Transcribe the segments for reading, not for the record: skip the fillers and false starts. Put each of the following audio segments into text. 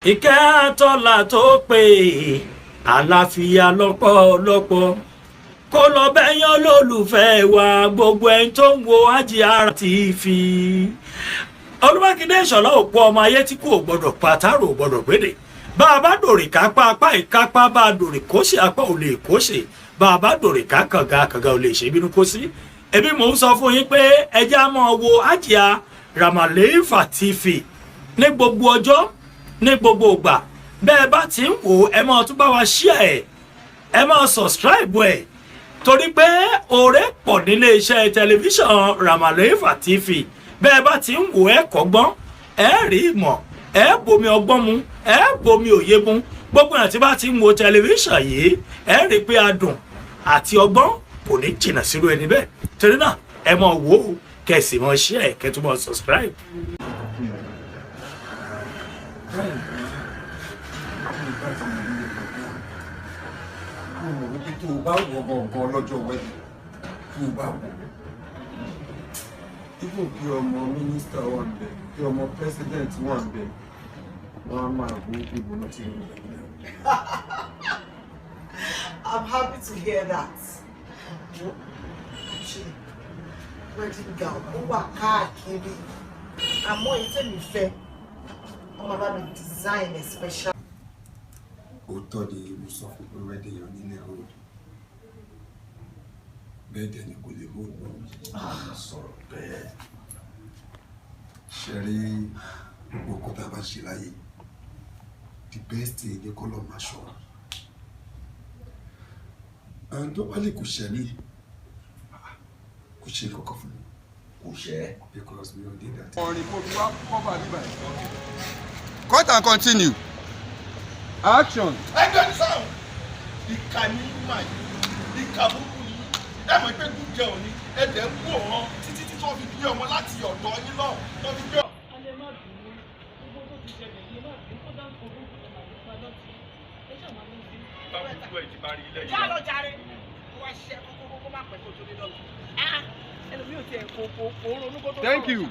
ìkẹ́ àtọ́là tó pé àlàáfíà lọ́pọ̀lọpọ̀ kó lọ bẹ́yàn lólùfẹ́ wa gbogbo ẹni tó ń wo Àjíàrà TV. Olúmákindé Ìṣọ̀lá òpó ọmọ ayé tí kò gbọdọ̀ pàtàrò gbọdọ̀ gbédè bá a bá dòrè kápá apá ìkápá bá a dòrè kóṣe apá ò lè kóṣe bá a bá dòrè ká kànga ò lè ṣe bínú kó sí. Èmi mò ń sọ fún yín pé ẹjẹ́ á máa wo Àjíàrà TV ní gbogbo ọjọ́ ní gbogbo ìgbà bẹ́ẹ̀ bá ti ń wò ẹ máa tún bá wa share ẹ máa subscribe ẹ̀ torí pé oore pọ̀ nílé iṣẹ́ tẹlifíṣàn Àjíàrà TV bẹ́ẹ̀ bá ti ń wò ẹ kọ́gbọ́n ẹ rí ìmọ̀ ẹ bomi ọgbọ́n mu ẹ bomi òye mu gbogbo ẹ̀ tí bá ti ń wo tẹlifíṣàn yìí ẹ rí pé adùn àti ọgbọ́n kò ní jìnnà sírú ẹni bẹ́ẹ̀ torí náà ẹ máa wò ó kẹsì máa share kẹtù máa subscribe. tó o bá wọ gangan lọ́jọ́ wẹ́ẹ̀dì tó o bá wọ ibùn kí ọmọ mínísítà wà ń bẹ kí ọmọ pírẹsidẹ̀ntì wà ń bẹ wọn á máa gbó ìbò náà ti rìn. I'm happy to hear that. Wedding gown ó wà káàkiri àmọ́ ìtẹ́mi fẹ́ ọmọ bá mi design a special. Òótọ́ ni mo sọ fún pé wedding yẹn nílé hold bẹ́ẹ̀ dẹ̀ ni kò lè hold náà sọ̀rọ̀ bẹ́ẹ̀ ṣe rí gbogbo nǹkan tá a bá ṣe láyé the best thing ni kọ́ lọ́ọ́ máa ṣọ́ àwọn tó bá lè kò ṣẹ́ mi kò ṣe kankan fún mi kò ṣẹ́ because we all did that. ọ̀rìn kò fi wá cover nígbà yìí. Cut and continue. Action. Ẹgbẹ́ ní sáwọn ìka ní máa ìka burúkú ni ẹ mọ̀ pé kú jẹun ni ẹ̀dẹ̀ ń wò wọ́n títí tí wọ́n fi bí ọmọ láti ọ̀dọ̀ yín náà wọ́n fi bí ọ. alẹ́ má bínú gbogbo tó ti ṣẹlẹ̀ yìí má bínú kó dáńkò gbogbo ẹ̀ máa nípa lọ́tì ẹ ṣáà máa ń bí. báwo ni ìwé ìdí bá rí ilé yìí. já lọ jàre kó wá ṣiṣẹ́ kókó má pẹ́ kó tó dé lọ́la. ẹlòmíì ò tiẹ̀ kó ronú kó tó. Thank you.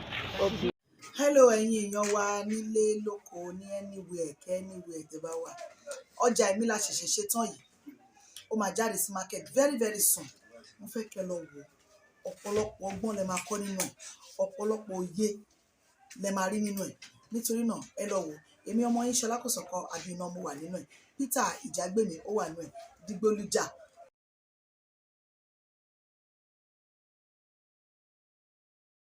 Hello ẹ̀yin èèyàn wa nílé lóko ní anywhere tẹ́ bá wà ọjà èmi la ṣẹ̀ṣẹ̀ ṣe tán yìí ó máa jáde sí market very very soon mo fẹ́ kẹ́ lọ wò ọ̀pọ̀lọpọ̀ ọgbọ́n lẹ máa kọ́ nínú ẹ̀ ọ̀pọ̀lọpọ̀ òye lẹ máa rí nínú ẹ̀ nítorí náà ẹ lọ wò èmi ọmọ yín Ṣọlá Kosoko àbí iná mo wà nínú ẹ̀ Peter Ìjàgbémi ó wà nínú ẹ̀ Dìgbòlujà